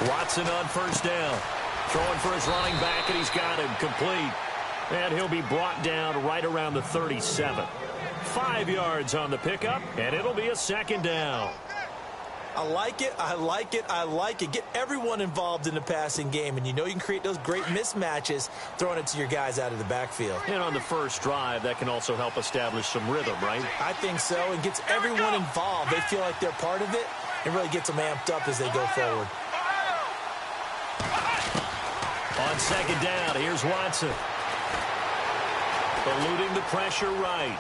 Watson on first down. Throwing for his running back, and he's got him complete. And he'll be brought down right around the 37. 5 yards on the pickup, and it'll be a second down. I like it, I like it, I like it. Get everyone involved in the passing game, and you know you can create those great mismatches throwing it to your guys out of the backfield. And on the first drive, that can also help establish some rhythm, right? I think so, and gets everyone involved. They feel like they're part of it, and really gets them amped up as they go forward. On second down, here's Watson. Eluding the pressure right.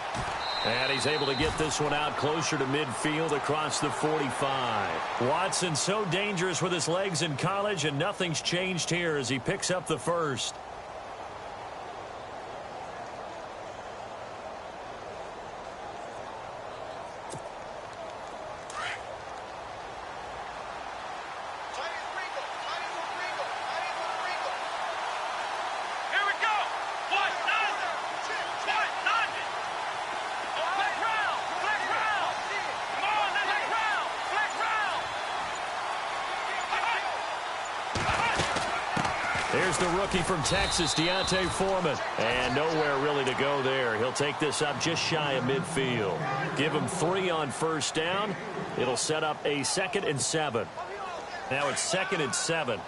And he's able to get this one out closer to midfield across the 45. Watson so dangerous with his legs in college, and nothing's changed here as he picks up the first. Here's the rookie from Texas, Deontay Foreman. And nowhere really to go there. He'll take this up just shy of midfield. Give him 3 on first down. It'll set up a 2nd and 7. Now it's 2nd and 7.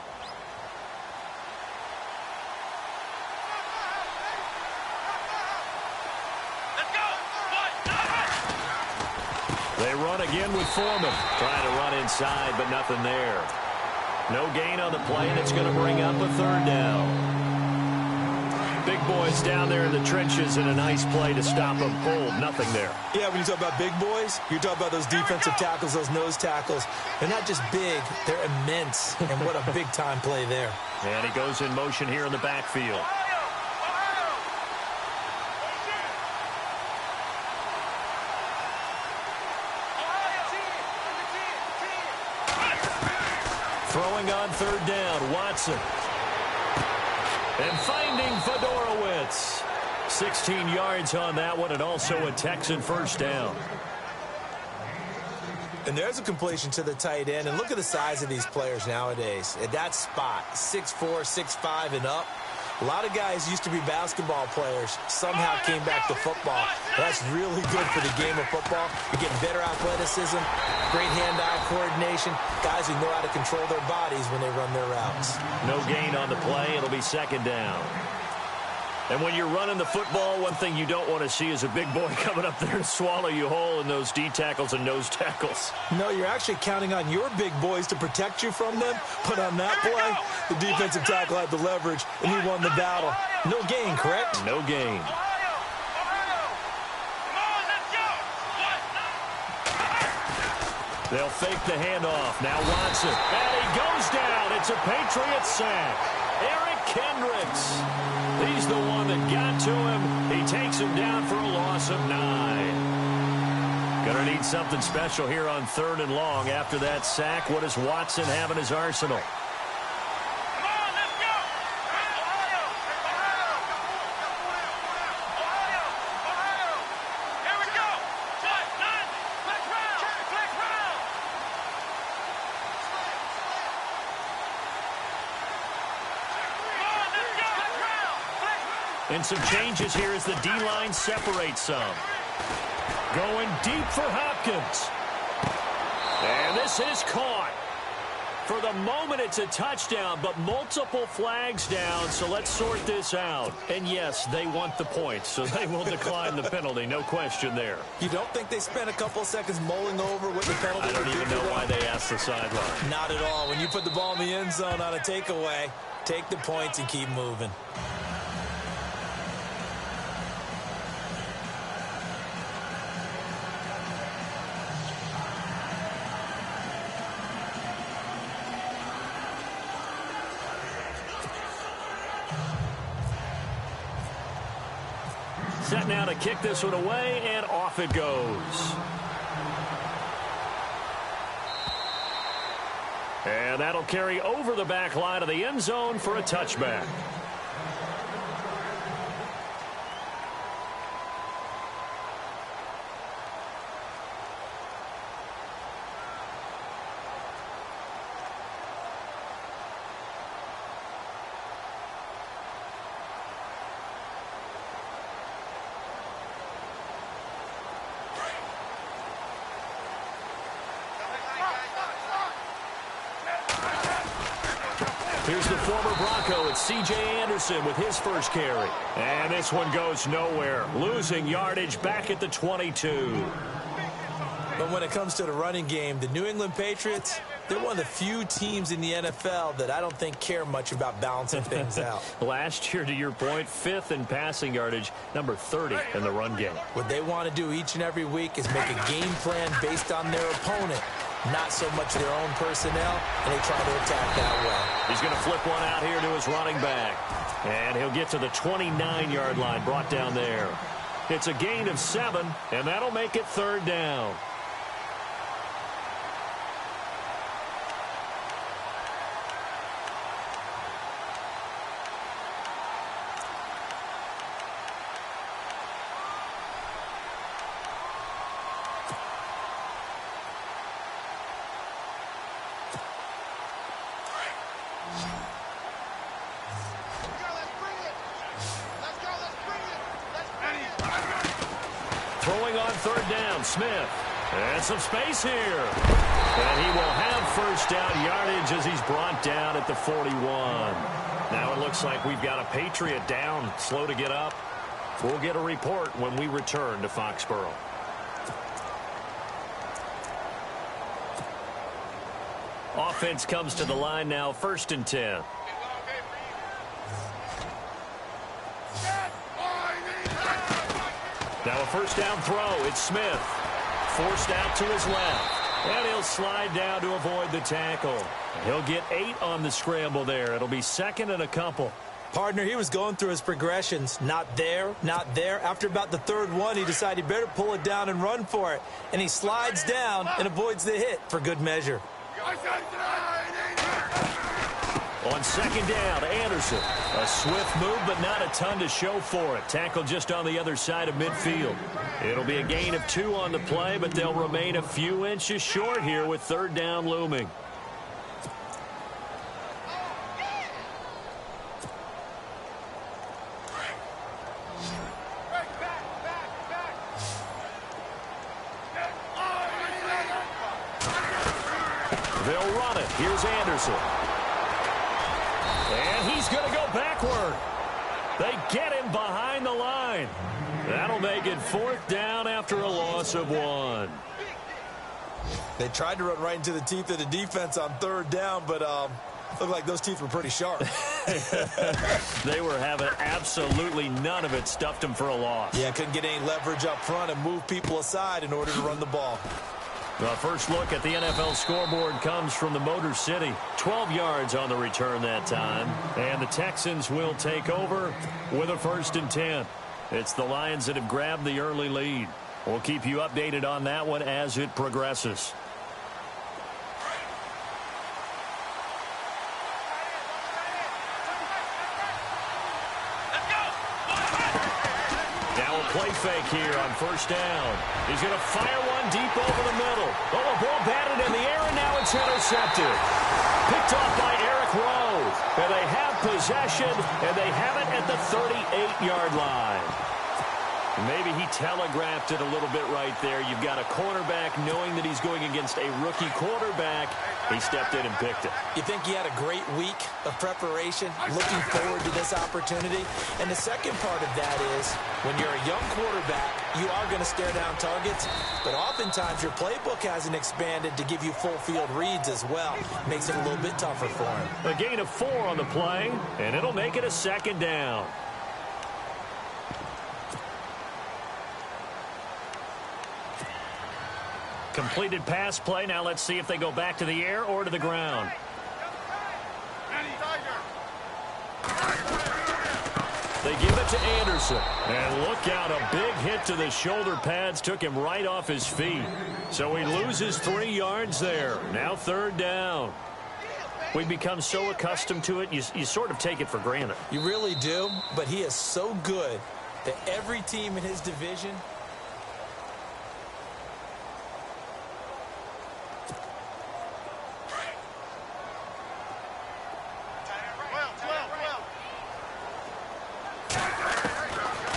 They run again with Foreman. Trying to run inside, but nothing there. No gain on the play, and it's going to bring up a 3rd down. Big boys down there in the trenches, and a nice play to stop them cold. Nothing there. Yeah, when you talk about big boys, you're talking about those defensive tackles, those nose tackles. They're not just big, they're immense, and what a big-time play there. And he goes in motion here in the backfield. Throwing on 3rd down, Watson. And finding Fedorowicz. 16 yards on that one, and also a Texan first down. And there's a completion to the tight end. And look at the size of these players nowadays. At that spot, 6'4", 6'5", and up. A lot of guys used to be basketball players, somehow came back to football. That's really good for the game of football. You're getting better athleticism, great hand-eye coordination, guys who know how to control their bodies when they run their routes. No gain on the play. It'll be 2nd down. And when you're running the football, one thing you don't want to see is a big boy coming up there to swallow you whole in those D tackles and nose tackles. No, you're actually counting on your big boys to protect you from them. But on that play, the defensive tackle had the leverage, and he won the battle. No gain, correct? No gain. They'll fake the handoff. Now Watson. And he goes down. It's a Patriot sack. Eric Kendricks. He's the one that got to him. He takes him down for a loss of 9. Gonna need something special here on 3rd and long. After that sack, what does Watson have in his arsenal? And some changes here as the D-line separates some. Going deep for Hopkins. And this is caught. For the moment, it's a touchdown, but multiple flags down, so let's sort this out. And yes, they want the points, so they will decline the penalty, no question there. You don't think they spent a couple of seconds mulling over what the penalty I don't even know why they asked the sideline. Not at all. When you put the ball in the end zone on a takeaway, take the points and keep moving. Set now to kick this one away, and off it goes. And that'll carry over the back line of the end zone for a touchback. Here's the former Bronco. It's C.J. Anderson with his first carry. And this one goes nowhere. Losing yardage back at the 22. But when it comes to the running game, the New England Patriots, they're one of the few teams in the NFL that I don't think care much about balancing things out. Last year, to your point, 5th in passing yardage, number 30 in the run game. What they want to do each and every week is make a game plan based on their opponent, not so much their own personnel, and they try to attack that way. He's going to flip one out here to his running back. And he'll get to the 29-yard line, brought down there. It's a gain of 7, and that'll make it 3rd down. Throwing on 3rd down, Smith. And some space here. And he will have first down yardage as he's brought down at the 41. Now it looks like we've got a Patriot down, slow to get up. We'll get a report when we return to Foxborough. Offense comes to the line now, 1st and 10. Now a first down throw. It's Smith. Forced out to his left. And he'll slide down to avoid the tackle. He'll get 8 on the scramble there. It'll be 2nd and a couple. Partner, he was going through his progressions. Not there, not there. After about the 3rd one, he decided he better pull it down and run for it. And he slides down and avoids the hit for good measure. On 2nd down, Anderson. A swift move, but not a ton to show for it. Tackle just on the other side of midfield. It'll be a gain of 2 on the play, but they'll remain a few inches short here with 3rd down looming. They'll run it. Here's Anderson. And he's going to go backward. They get him behind the line. That'll make it 4th down after a loss of 1. They tried to run right into the teeth of the defense on 3rd down, but looked like those teeth were pretty sharp. They were having absolutely none of it. Stuffed them for a loss. Yeah, couldn't get any leverage up front and move people aside in order to run the ball. The first look at the NFL scoreboard comes from the Motor City. 12 yards on the return that time. And the Texans will take over with a 1st and 10. It's the Lions that have grabbed the early lead. We'll keep you updated on that one as it progresses. Play fake here on 1st down. He's going to fire one deep over the middle. Oh, a ball batted in the air, and now it's intercepted. Picked off by Eric Rowe. And they have possession, and they have it at the 38-yard line. Maybe he telegraphed it a little bit right there. You've got a cornerback knowing that he's going against a rookie quarterback. He stepped in and picked it. You think he had a great week of preparation, looking forward to this opportunity? And the second part of that is, when you're a young quarterback, you are going to stare down targets, but oftentimes your playbook hasn't expanded to give you full field reads as well. Makes it a little bit tougher for him. A gain of 4 on the play, and it'll make it a 2nd down. Completed pass play. Now let's see if they go back to the air or to the ground. They give it to Anderson. And look out, a big hit to the shoulder pads took him right off his feet. So he loses 3 yards there. Now 3rd down. We become so accustomed to it, you sort of take it for granted. You really do, but he is so good that every team in his division –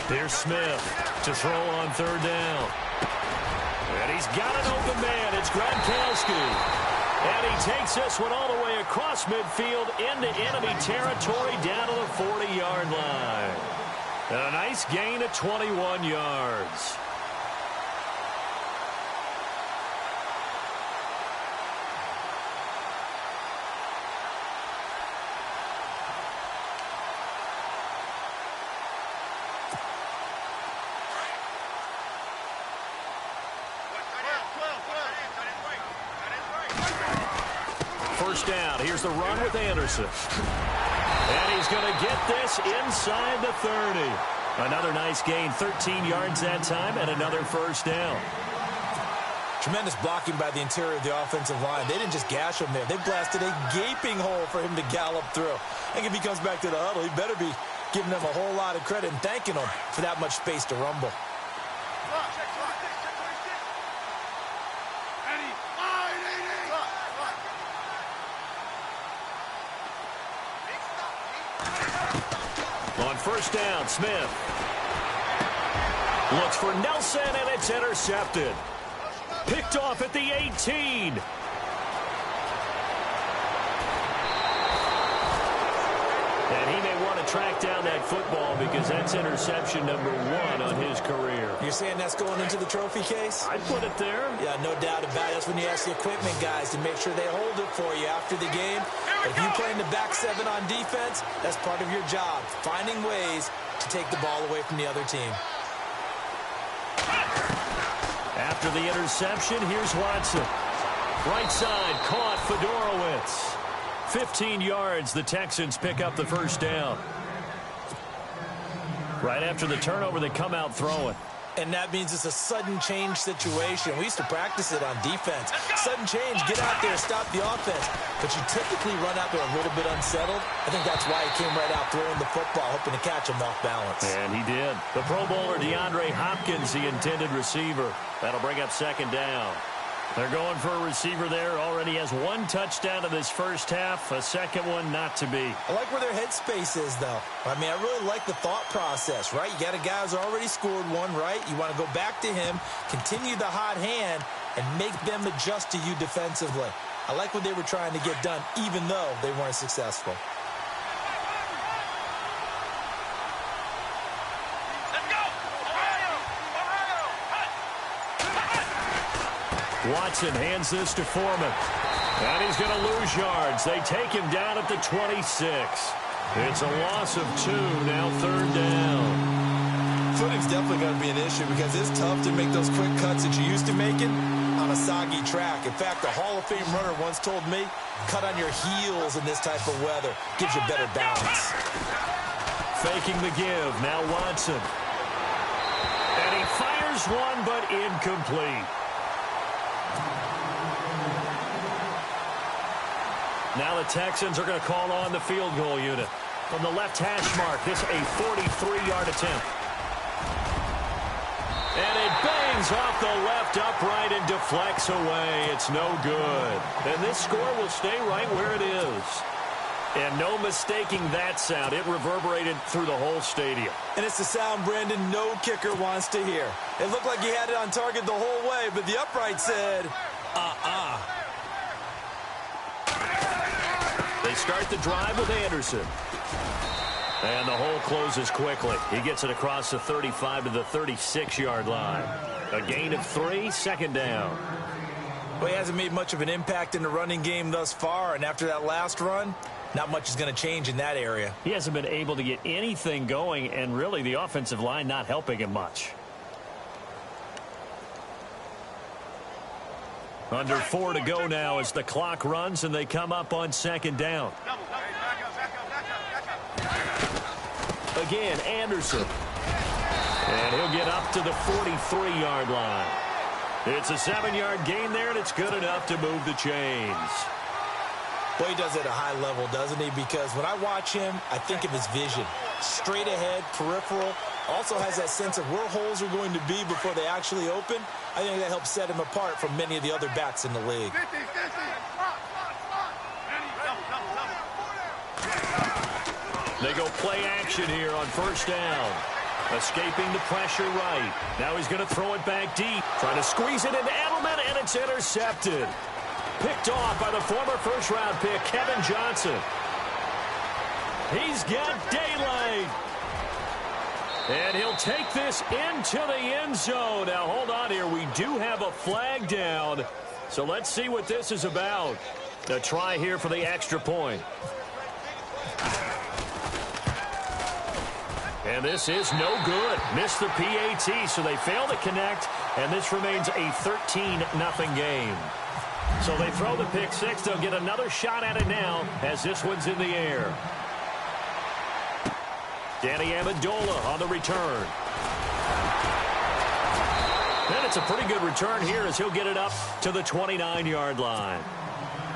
Here's Smith to throw on 3rd down. And he's got an open man. It's Gronkowski. And he takes this one all the way across midfield into enemy territory down to the 40-yard line. And a nice gain of 21 yards. First down. Here's the run with Anderson. And he's going to get this inside the 30. Another nice gain, 13 yards that time, and another first down. Tremendous blocking by the interior of the offensive line. They didn't just gash him there. They blasted a gaping hole for him to gallop through. I think if he comes back to the huddle, he better be giving them a whole lot of credit and thanking them for that much space to rumble. On first down, Smith looks for Nelson, and it's intercepted. Picked off at the 18. And he may want to track down that football because that's interception number 1 on his career. You're saying that's going into the trophy case? I'd put it there. Yeah, no doubt about it. That's when you ask the equipment guys to make sure they hold it for you after the game. If you play in the back 7 on defense, that's part of your job, finding ways to take the ball away from the other team. After the interception, here's Watson. Right side, caught Fedorowicz. 15 yards, the Texans pick up the first down. Right after the turnover, they come out throwing. And that means it's a sudden change situation. We used to practice it on defense. Sudden change, get out there, stop the offense. But you typically run out there a little bit unsettled. I think that's why he came right out throwing the football, hoping to catch him off balance. And he did. The Pro Bowler DeAndre Hopkins, the intended receiver. That'll bring up second down. They're going for a receiver there. Already has 1 touchdown in this first half. A second one not to be. I like where their headspace is, though. I mean, I really like the thought process, right? You got a guy who's already scored 1, right? You want to go back to him, continue the hot hand, and make them adjust to you defensively. I like what they were trying to get done, even though they weren't successful. Watson hands this to Foreman. And he's going to lose yards. They take him down at the 26. It's a loss of 2, now third down. Footing's definitely going to be an issue because it's tough to make those quick cuts that you used to making on a soggy track. In fact, a Hall of Fame runner once told me, cut on your heels in this type of weather. Gives you better balance. Faking the give. Now Watson. And he fires one, but incomplete. Now the Texans are going to call on the field goal unit. From the left hash mark, this a 43-yard attempt. And it bangs off the left upright and deflects away. It's no good. And this score will stay right where it is. And no mistaking that sound. It reverberated through the whole stadium. And it's the sound, Brandon, no kicker wants to hear. It looked like he had it on target the whole way, but the upright said, They start the drive with Anderson. And the hole closes quickly. He gets it across the 35 to the 36-yard line. A gain of 3, second down. Well, he hasn't made much of an impact in the running game thus far, and after that last run, not much is going to change in that area. He hasn't been able to get anything going, and really the offensive line not helping him much. Under 4 to go now as the clock runs and they come up on second down. Again, Anderson. And he'll get up to the 43-yard line. It's a 7-yard gain there, and it's good enough to move the chains. Well, he does it at a high level, doesn't he? Because when I watch him, I think of his vision. Straight ahead, peripheral. Also has that sense of where holes are going to be before they actually open. I think that helps set him apart from many of the other backs in the league. They go play action here on first down. Escaping the pressure right. Now he's going to throw it back deep. Trying to squeeze it into Edelman, and it's intercepted. picked off by the former first-round pick, Kevin Johnson. He's got daylight. And he'll take this into the end zone. Now, hold on here. We do have a flag down. So let's see what this is about. A try here for the extra point. And this is no good. Missed the PAT, so they fail to connect, and this remains a 13-0 game. So they throw the pick six. They'll get another shot at it now as this one's in the air. Danny Amendola on the return. And it's a pretty good return here as he'll get it up to the 29-yard line.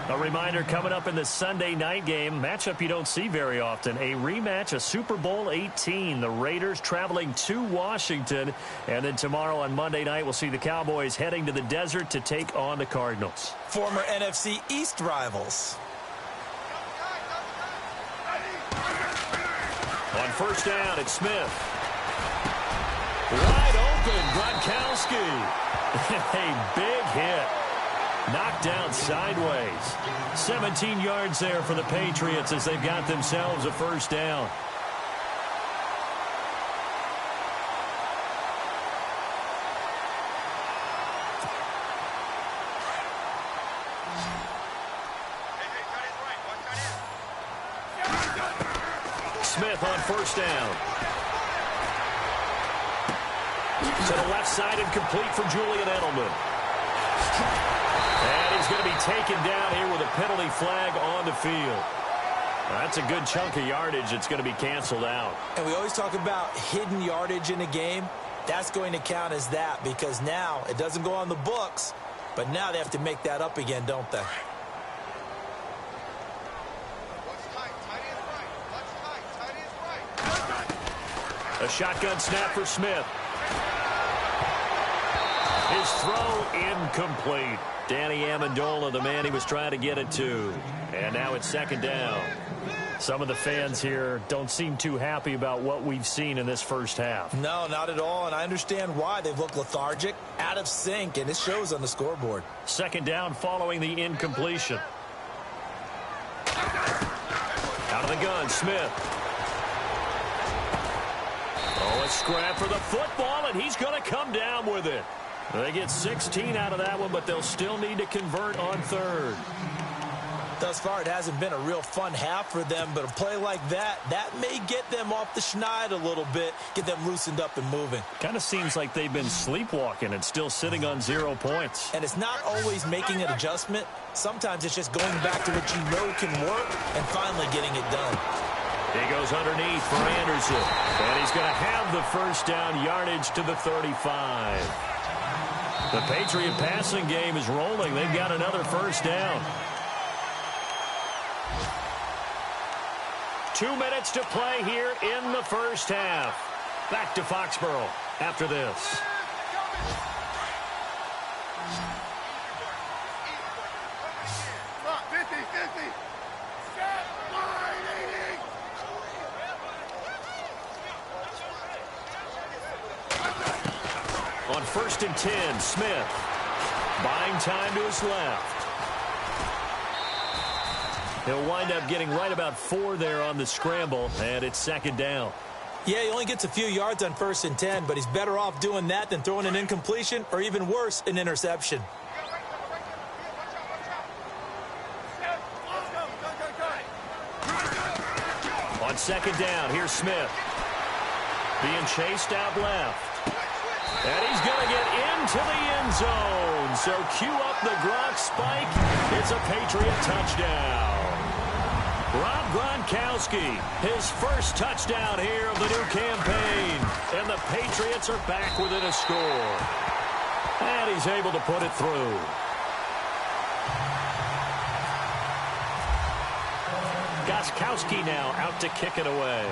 A reminder coming up in the Sunday night game, matchup you don't see very often, a rematch of Super Bowl 18. The Raiders traveling to Washington. And then tomorrow on Monday night, we'll see the Cowboys heading to the desert to take on the Cardinals. Former NFC East rivals. On first down, it's Smith. Wide open, Gronkowski. A big hit. Knocked down sideways. 17 yards there for the Patriots as they've got themselves a first down. Smith on first down. To the left side and complete for Julian Edelman. And he's going to be taken down here with a penalty flag on the field. That's a good chunk of yardage. It's going to be canceled out. And we always talk about hidden yardage in a game. That's going to count as that because now it doesn't go on the books, but now they have to make that up again, don't they? A shotgun snap for Smith. His throw incomplete. Danny Amendola, the man he was trying to get it to. And now it's second down. Some of the fans here don't seem too happy about what we've seen in this first half. No, not at all, and I understand why. They've looked lethargic, out of sync, and it shows on the scoreboard. Second down following the incompletion. Out of the gun, Smith. Oh, a scrap for the football, and he's going to come down with it. They get 16 out of that one, but they'll still need to convert on third. Thus far, it hasn't been a real fun half for them, but a play like that may get them off the schneid a little bit, get them loosened up and moving. Kind of seems like they've been sleepwalking and still sitting on 0 points. And it's not always making an adjustment. Sometimes it's just going back to what you know can work and finally getting it done. He goes underneath for Anderson, and he's going to have the first down yardage to the 35. The Patriot passing game is rolling. They've got another first down. 2 minutes to play here in the first half. Back to Foxborough after this. On first and 10, Smith buying time to his left. He'll wind up getting right about 4 there on the scramble, and it's second down. Yeah, he only gets a few yards on first and 10, but he's better off doing that than throwing an incompletion or even worse, an interception. On second down, here's Smith. Being chased out left. And he's going to get into the end zone. So cue up the Gronk spike. It's a Patriot touchdown. Rob Gronkowski, his first touchdown here of the new campaign. And the Patriots are back within a score. And he's able to put it through. Gostkowski now out to kick it away.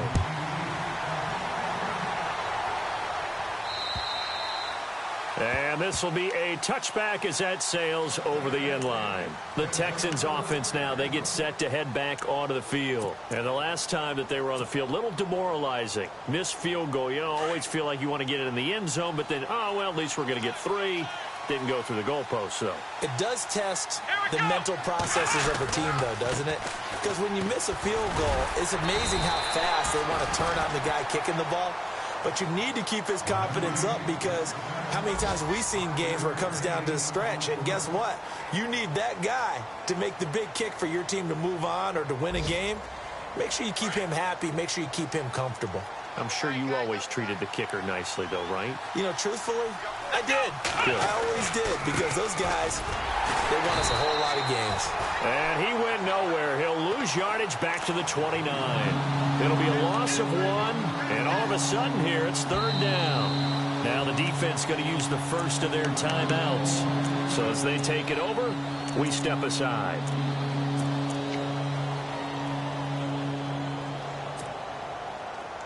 And this will be a touchback as that sails over the end line. The Texans offense now, they get set to head back onto the field. And the last time that they were on the field, a little demoralizing. Missed field goal. You know, always feel like you want to get it in the end zone, but then, oh, well, at least we're going to get 3. didn't go through the goalpost, though. It does test the mental processes of a team, though, doesn't it? Because when you miss a field goal, it's amazing how fast they want to turn on the guy kicking the ball. But you need to keep his confidence up, because how many times have we seen games where it comes down to the stretch, and guess what? You need that guy to make the big kick for your team to move on or to win a game. Make sure you keep him happy. Make sure you keep him comfortable. I'm sure you always treated the kicker nicely, though, right? You know, truthfully, I did. Good. I always did, because those guys, they won us a whole lot of games. And he went nowhere. He'll lose yardage back to the 29. It'll be a loss of 1, and all of a sudden here, it's 3rd down. Now the defense going to use the first of their timeouts. So as they take it over, we step aside.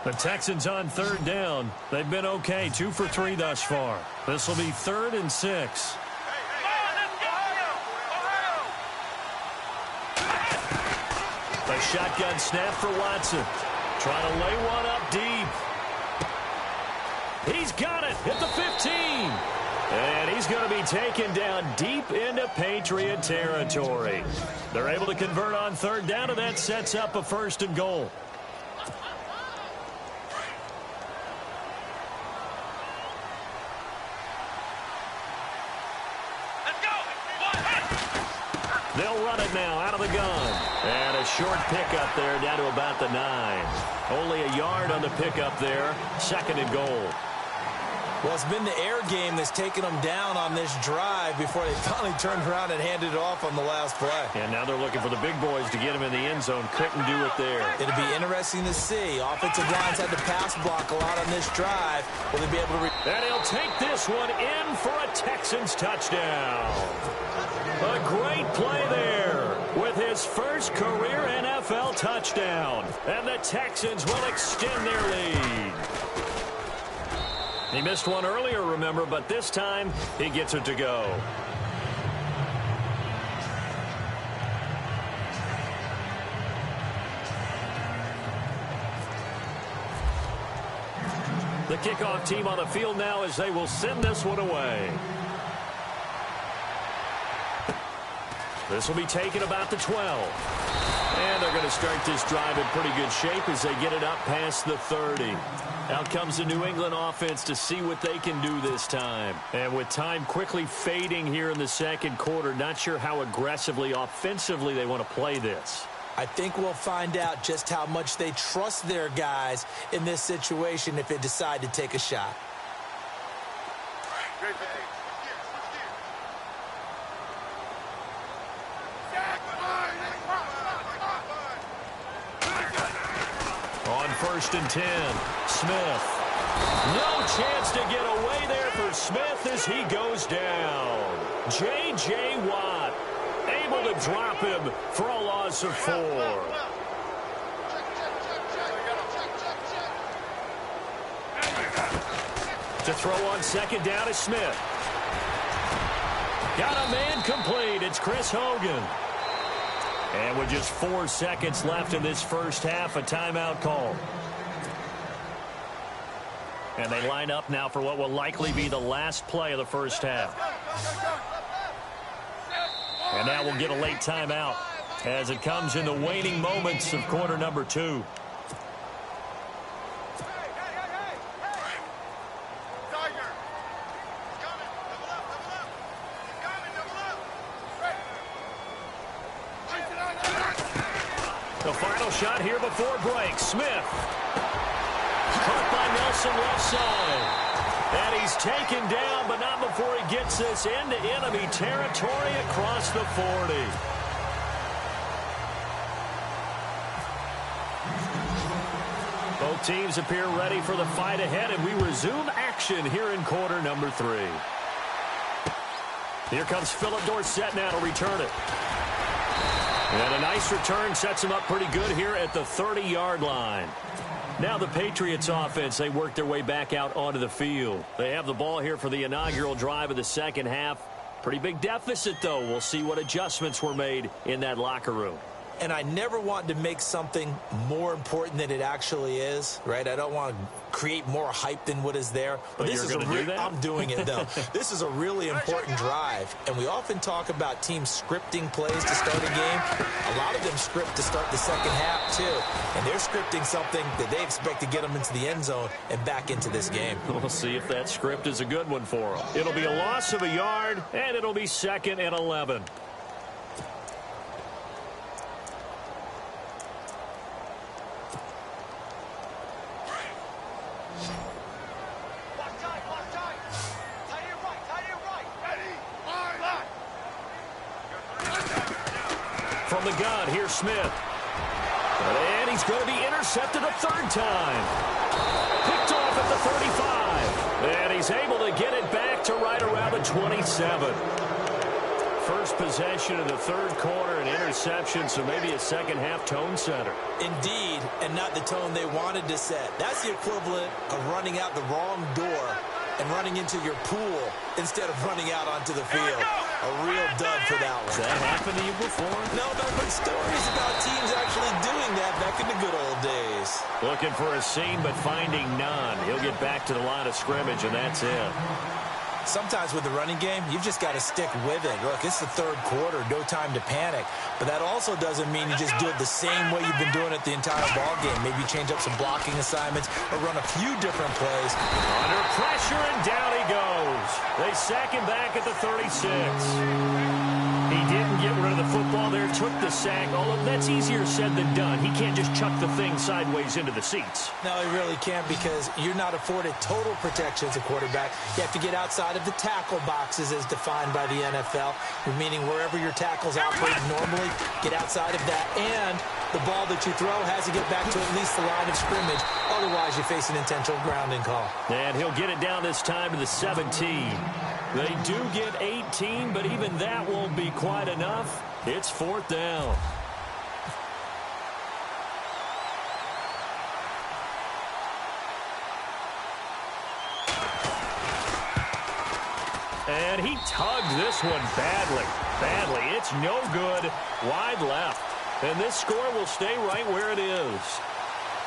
The Texans on 3rd down. They've been okay, 2 for 3 thus far. This will be 3rd and 6. A shotgun snap for Watson. Trying to lay one up deep. He's got it at the 15. And he's going to be taken down deep into Patriot territory. They're able to convert on 3rd down, and that sets up a 1st and goal. They'll run it now out of the gun. And a short pickup there down to about the 9. Only a yard on the pickup there. 2nd and goal. Well, it's been the air game that's taken them down on this drive before they finally turned around and handed it off on the last play. And now they're looking for the big boys to get him in the end zone. Couldn't do it there. It'll be interesting to see. Offensive lines had to pass block a lot on this drive. Will they be able to... And he'll take this one in for a Texans touchdown. A great play there with his first career NFL touchdown. And the Texans will extend their lead. He missed one earlier, remember, but this time he gets it to go. The kickoff team on the field now as they will send this one away. This will be taken about the 12. And they're going to start this drive in pretty good shape as they get it up past the 30. Out comes the New England offense to see what they can do this time. And with time quickly fading here in the 2nd quarter, not sure how aggressively, offensively they want to play this. I think we'll find out just how much they trust their guys in this situation if they decide to take a shot. On 1st and 10, Smith. No chance to get away there for Smith as he goes down. J.J. Watt able to drop him for a loss of 4. To throw on 2nd down is Smith. Got a man complete. It's Chris Hogan. And with just 4 seconds left in this first half, a timeout call. And they line up now for what will likely be the last play of the first half. And now we'll get a late timeout as it comes in the waning moments of quarter number 2. The final shot here before break. Smith. Caught by Nelson left side. And he's taken down, but not before he gets this into enemy territory across the 40. Both teams appear ready for the fight ahead, and we resume action here in quarter number 3. Here comes Philip Dorsett now to return it. And a nice return sets him up pretty good here at the 30-yard line. Now the Patriots offense, they work their way back out onto the field. They have the ball here for the inaugural drive of the second half. Pretty big deficit, though. We'll see what adjustments were made in that locker room. and I never want to make something more important than it actually is, right? I don't want to create more hype than what is there. But this is I'm doing it, though. This is a really important drive, and we often talk about teams scripting plays to start a game. A lot of them script to start the second half, too, and they're scripting something that they expect to get them into the end zone and back into this game. We'll see if that script is a good one for them. It'll be a loss of a yard, and it'll be 2nd and 11. From the gun, here's Smith. And he's going to be intercepted a 3rd time. Picked off at the 35. And he's able to get it back to right around the 27. First possession of the 3rd quarter, an interception, so maybe a second-half tone setter. Indeed, and not the tone they wanted to set. That's the equivalent of running out the wrong door and running into your pool instead of running out onto the field. A real dud for that one. Has that happened to you before? No, but I've heard stories about teams actually doing that back in the good old days. Looking for a seam, but finding none. He'll get back to the line of scrimmage, and that's it. Sometimes with the running game, you've just got to stick with it. Look, it's the 3rd quarter, no time to panic. But that also doesn't mean you just do it the same way you've been doing it the entire ball game. Maybe change up some blocking assignments or run a few different plays. Under pressure, and down he goes. They sack him back at the 36. He didn't get rid of the football there, took the sack, although that's easier said than done. He can't just chuck the thing sideways into the seats. No, he really can't, because you're not afforded total protection as a quarterback. You have to get outside of the tackle boxes as defined by the NFL, meaning wherever your tackles operate normally, get outside of that, and the ball that you throw has to get back to at least the line of scrimmage. Otherwise, you face an intentional grounding call. And he'll get it down this time to the 17. They do get 18, but even that won't be quite enough. It's 4th down. And he tugged this one badly. It's no good. Wide left. And this score will stay right where it is.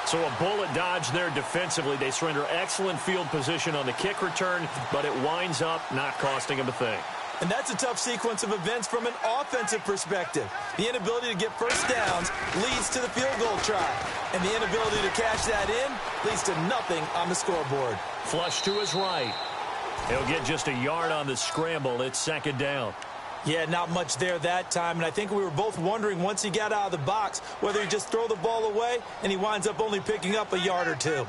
So a bullet dodge there defensively. They surrender excellent field position on the kick return, but it winds up not costing them a thing. And that's a tough sequence of events from an offensive perspective. The inability to get first downs leads to the field goal try. And the inability to cash that in leads to nothing on the scoreboard. Flush to his right. He'll get just a yard on the scramble. It's 2nd down. Yeah, not much there that time, and I think we were both wondering once he got out of the box whether he'd just throw the ball away, and he winds up only picking up a yard or 2.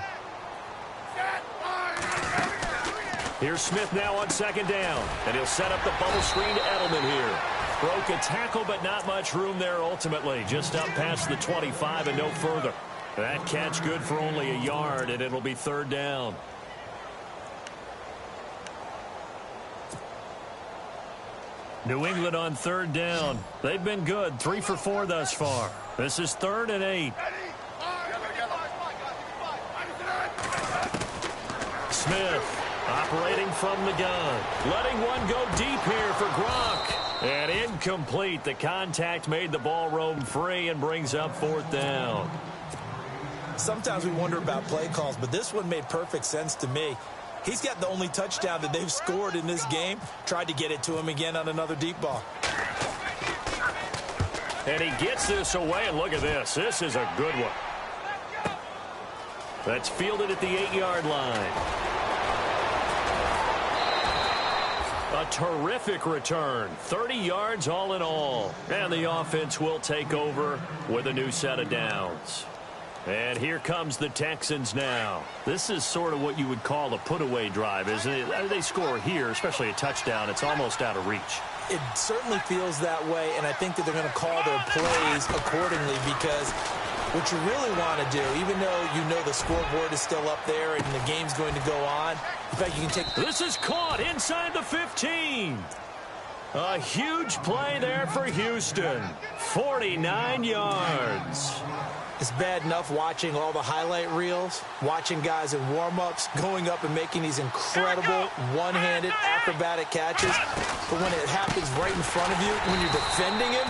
Here's Smith now on 2nd down, and he'll set up the bubble screen to Edelman here. Broke a tackle, but not much room there ultimately. Just up past the 25 and no further. That catch good for only a yard, and it'll be 3rd down. New England on 3rd down. They've been good, 3 for 4 thus far. This is 3rd and 8. Smith operating from the gun. Letting one go deep here for Gronk. And incomplete. The contact made the ball roam free and brings up 4th down. Sometimes we wonder about play calls, but this one made perfect sense to me. He's got the only touchdown that they've scored in this game. Tried to get it to him again on another deep ball. And he gets this away, and look at this. This is a good one. That's fielded at the 8-yard line. A terrific return. 30 yards all in all. And the offense will take over with a new set of downs. And here comes the Texans now. This is sort of what you would call a put-away drive, isn't it? They score here, especially a touchdown. It's almost out of reach. It certainly feels that way, and I think that they're going to call their plays accordingly, because what you really want to do, even though you know the scoreboard is still up there and the game's going to go on, in fact, you can take... This is caught inside the 15. A huge play there for Houston. 49 yards. It's bad enough watching all the highlight reels, watching guys in warm-ups, going up and making these incredible one-handed acrobatic catches. But when it happens right in front of you, when you're defending him,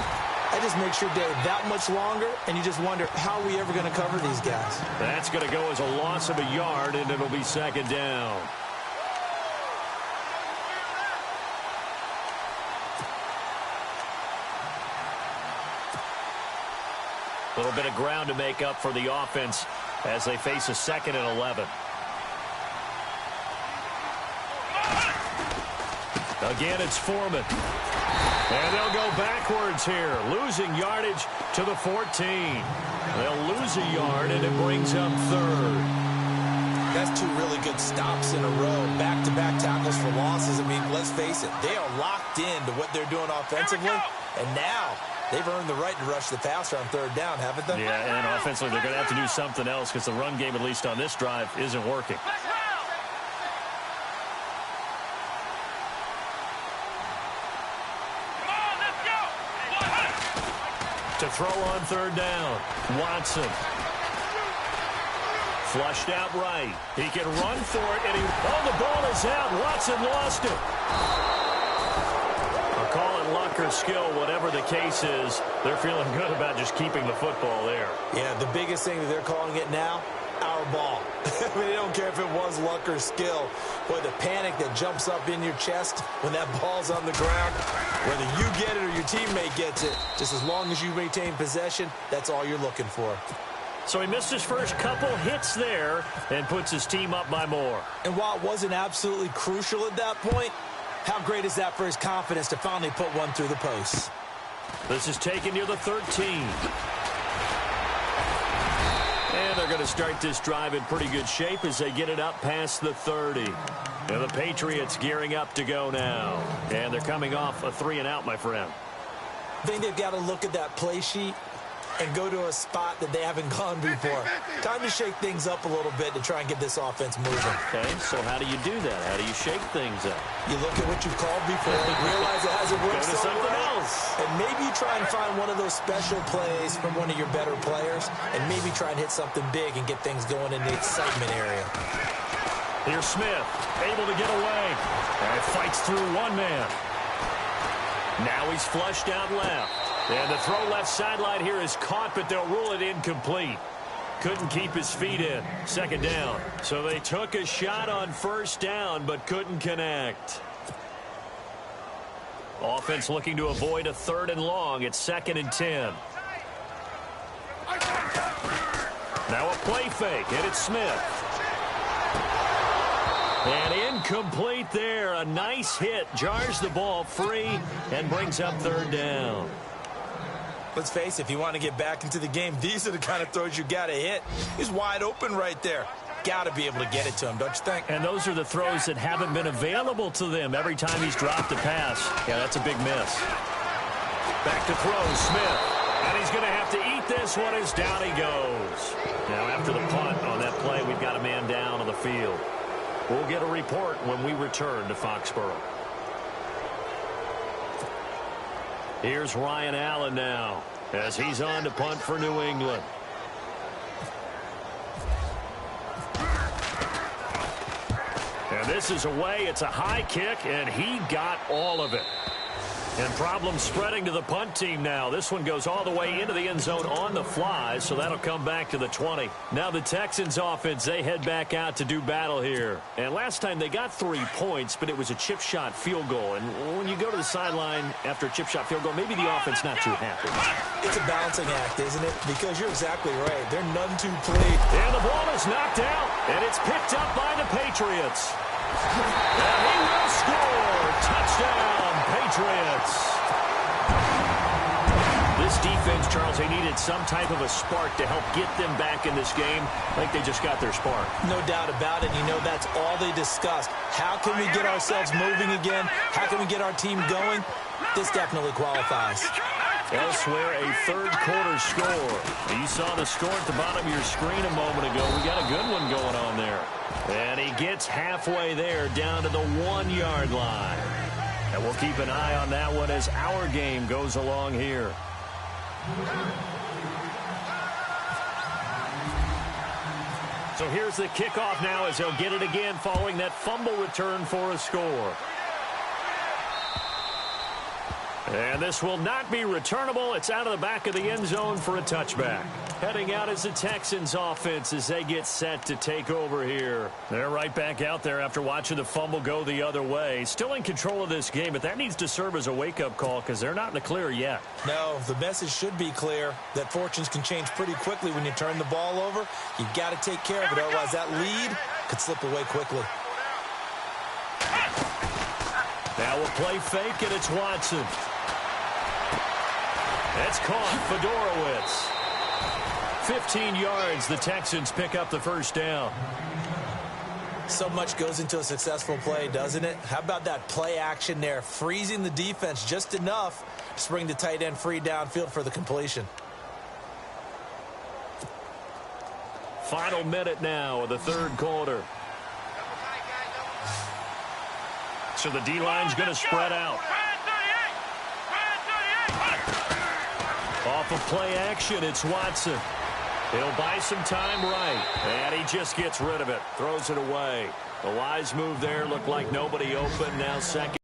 That just makes your day that much longer, and you just wonder, how are we ever going to cover these guys? That's going to go as a loss of a yard, and it'll be second down. A little bit of ground to make up for the offense as they face a 2nd and 11. Again, it's Foreman. And they'll go backwards here, losing yardage to the 14. They'll lose a yard, and it brings up 3rd. That's 2 really good stops in a row, back-to-back tackles for losses. I mean, let's face it, they are locked into what they're doing offensively, and now they've earned the right to rush the passer on 3rd down, haven't they? Yeah, and offensively, they're going to have to do something else because the run game, at least on this drive, isn't working. To throw on 3rd down, Watson. Flushed out right. He can run for it, and the ball is out. Watson lost it. I'll call it luck or skill, whatever the case is. They're feeling good about just keeping the football there. Yeah, the biggest thing that they're calling it now, our ball. I mean, they don't care if it was luck or skill. Boy, the panic that jumps up in your chest when that ball's on the ground, whether you get it or your teammate gets it, just as long as you maintain possession, that's all you're looking for. So he missed his first couple hits there and puts his team up by more. And while it wasn't absolutely crucial at that point, how great is that for his confidence to finally put one through the post? This is taken near the 13. And they're going to start this drive in pretty good shape as they get it up past the 30. And the Patriots gearing up to go now. And they're coming off a 3-and-out, my friend. I think they've got to look at that play sheet and go to a spot that they haven't gone before. Time to shake things up a little bit to try and get this offense moving. Okay, so how do you do that? How do you shake things up? You look at what you've called before, realize it hasn't worked Go to something else. And maybe you try and find one of those special plays from one of your better players, and maybe try and hit something big and get things going in the excitement area. Here's Smith, able to get away. And fights through one man. Now he's flushed out left. And the throw left sideline here is caught, but they'll rule it incomplete. Couldn't keep his feet in. 2nd down. So they took a shot on 1st down, but couldn't connect. Offense looking to avoid a 3rd and long. It's 2nd and 10. Now a play fake, and it's Smith. And incomplete there. A nice hit. Jars the ball free and brings up 3rd down. Let's face it, if you want to get back into the game, these are the kind of throws you got to hit. He's wide open right there. Got to be able to get it to him, don't you think? And those are the throws that haven't been available to them every time he's dropped a pass. Yeah, that's a big miss. Back to throw, Smith. And he's going to have to eat this one as down he goes. Now, after the punt on that play, we've got a man down on the field. We'll get a report when we return to Foxborough. Here's Ryan Allen now as he's on to punt for New England. And this is away. It's a high kick, and he got all of it. And problems spreading to the punt team now. This one goes all the way into the end zone on the fly, so that'll come back to the 20. Now the Texans offense, they head back out to do battle here. And last time they got 3 points, but it was a chip shot field goal. And when you go to the sideline after a chip shot field goal, maybe the offense not too happy. It's a balancing act, isn't it? Because you're exactly right. They're none too pleased. And the ball is knocked out, and it's picked up by the Patriots. And he will score. Touchdown, Patriots. This defense, Charles, they needed some type of a spark to help get them back in this game. Like they just got their spark. No doubt about it. You know, that's all they discussed. How can we get ourselves moving again? How can we get our team going? This definitely qualifies. Elsewhere, a third-quarter score. You saw the score at the bottom of your screen a moment ago. We got a good one going on there. And he gets halfway there, down to the 1-yard line. And we'll keep an eye on that one as our game goes along here. So here's the kickoff now as he'll get it again following that fumble return for a score. And this will not be returnable. It's out of the back of the end zone for a touchback. Heading out is the Texans offense as they get set to take over here. They're right back out there after watching the fumble go the other way. Still in control of this game, but that needs to serve as a wake-up call because they're not in the clear yet. No, the message should be clear that fortunes can change pretty quickly when you turn the ball over. You've got to take care of it, otherwise that lead could slip away quickly. Now a play fake, and it's Watson. That's caught. Fedorowicz. 15 yards. The Texans pick up the first down. So much goes into a successful play, doesn't it? How about that play action there? Freezing the defense just enough to bring the tight end free downfield for the completion. Final minute now of the third quarter. So the D-line's going to spread out. Off of play action, it's Watson. He'll buy some time right. And he just gets rid of it. Throws it away. The wise move there. Looked like nobody open. Now second.